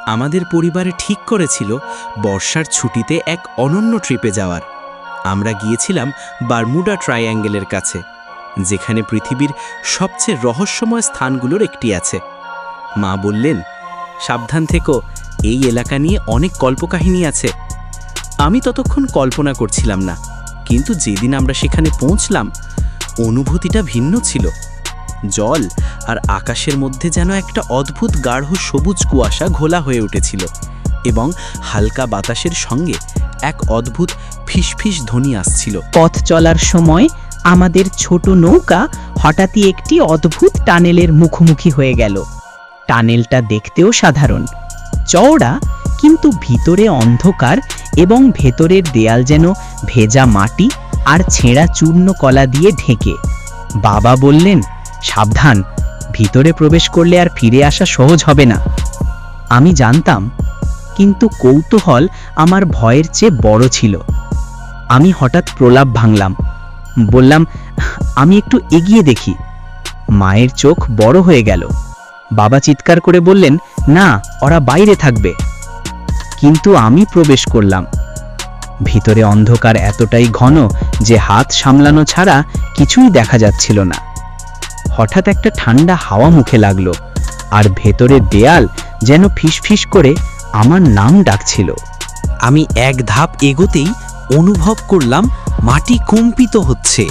আমাদের পরিবারে ঠিক করেছিল বর্ষার ছুটিতে এক অনন্য ট্রিপে যাওয়ার। আমরা গিয়েছিলাম বারমুডা ট্রায়াঙ্গেলের কাছে, যেখানে পৃথিবীর সবচেয়ে রহস্যময় স্থানগুলোর একটি আছে। মা বললেন, সাবধান থেকো, এই এলাকা নিয়ে অনেক কল্পকাহিনী আছে। আমি ততক্ষণ কল্পনা করছিলাম না, কিন্তু যেদিন আমরা সেখানে পৌঁছলাম, অনুভূতিটা ভিন্ন ছিল। জল আর আকাশের মধ্যে যেন একটা অদ্ভুত গাঢ় সবুজ কুয়াশা ঘোলা হয়ে উঠেছিল, এবং হালকা বাতাসের সঙ্গে এক অদ্ভুত ফিসফিস ধ্বনি আসছিল। পথ চলার সময় আমাদের ছোট নৌকা হঠাৎই একটি অদ্ভুত টানেলের মুখোমুখি হয়ে গেল। টানেলটা দেখতেও সাধারণ, চওড়া, কিন্তু ভিতরে অন্ধকার এবং ভেতরের দেয়াল যেন ভেজা মাটি আর ছেঁড়া চূর্ণ কলা দিয়ে ঢেকে। বাবা বললেন, সাবধান, ভিতরে প্রবেশ করলে আর ফিরে আসা সহজ হবে না। আমি জানতাম, কিন্তু কৌতূহল আমার ভয়ের চেয়ে বড় ছিল। আমি হঠাৎ প্রলাপ ভাঙলাম, বললাম, আমি একটু এগিয়ে দেখি। মায়ের চোখ বড় হয়ে গেল। বাবা চিৎকার করে বললেন, না, ওরা বাইরে থাকবে। কিন্তু আমি প্রবেশ করলাম। ভিতরে অন্ধকার এতটাই ঘন যে হাত সামলানো ছাড়া কিছুই দেখা যাচ্ছিল না। হঠাৎ একটা ঠান্ডা হাওয়া মুখে লাগলো, আর ভেতরের দেয়াল যেন ফিসফিস করে আমার নাম ডাকছিল। আমি এক ধাপ এগোতেই অনুভব করলাম মাটি কম্পিত হচ্ছে।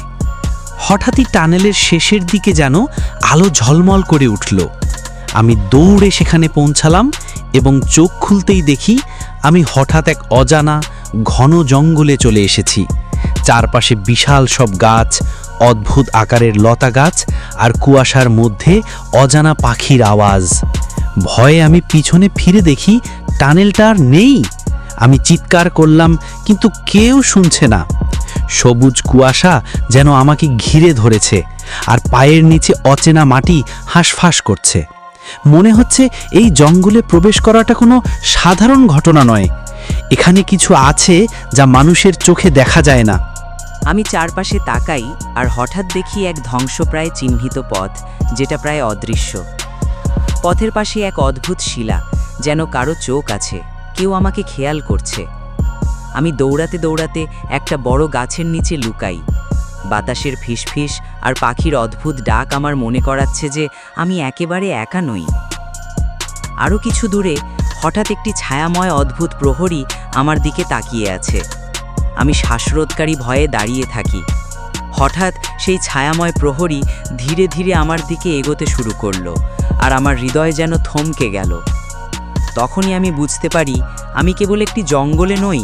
হঠাৎই টানেলের শেষের দিকে যেন আলো ঝলমল করে উঠল। আমি দৌড়ে সেখানে পৌঁছালাম এবং চোখ খুলতেই দেখি আমি হঠাৎ এক অজানা ঘন জঙ্গলে চলে এসেছি। চারপাশে বিশাল সব গাছ, অদ্ভুত আকারের লতা গাছ, আর কুয়াশার মধ্যে অজানা পাখির আওয়াজ। ভয়ে আমি পিছনে ফিরে দেখি টানেলটা আর নেই। আমি চিৎকার করলাম, কিন্তু কেউ শুনছে না। সবুজ কুয়াশা যেন আমাকে ঘিরে ধরেছে, আর পায়ের নিচে অচেনা মাটি হাঁসফাঁস করছে। মনে হচ্ছে এই জঙ্গলে প্রবেশ করাটা কোনো সাধারণ ঘটনা নয়। এখানে কিছু আছে যা মানুষের চোখে দেখা যায় না। আমি চারপাশে তাকাই, আর হঠাৎ দেখি এক ধ্বংসপ্রায় চিহ্নিত পথ, যেটা প্রায় অদৃশ্য। পথের পাশে এক অদ্ভুত শিলা, যেন কারো চোখ আছে, কেউ আমাকে খেয়াল করছে। আমি দৌড়াতে দৌড়াতে একটা বড় গাছের নিচে লুকাই। বাতাসের ফিসফিস আর পাখির অদ্ভুত ডাক আমার মনে করাচ্ছে যে আমি একেবারে একা নই। আরও কিছু দূরে হঠাৎ একটি ছায়াময় অদ্ভুত প্রহরী আমার দিকে তাকিয়ে আছে। আমি শ্বাসরোধকারী ভয়ে দাঁড়িয়ে থাকি। হঠাৎ সেই ছায়াময় প্রহরী ধীরে ধীরে আমার দিকে এগোতে শুরু করলো, আর আমার হৃদয় যেন থমকে গেল। তখনই আমি বুঝতে পারি আমি কেবল একটি জঙ্গলে নই,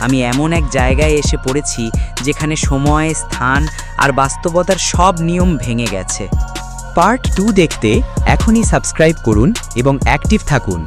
আমি এমন এক জায়গায় এসে পড়েছি যেখানে সময়, স্থান আর বাস্তবতার সব নিয়ম ভেঙে গেছে। পার্ট 2 দেখতে এখনই সাবস্ক্রাইব করুন এবং অ্যাক্টিভ থাকুন।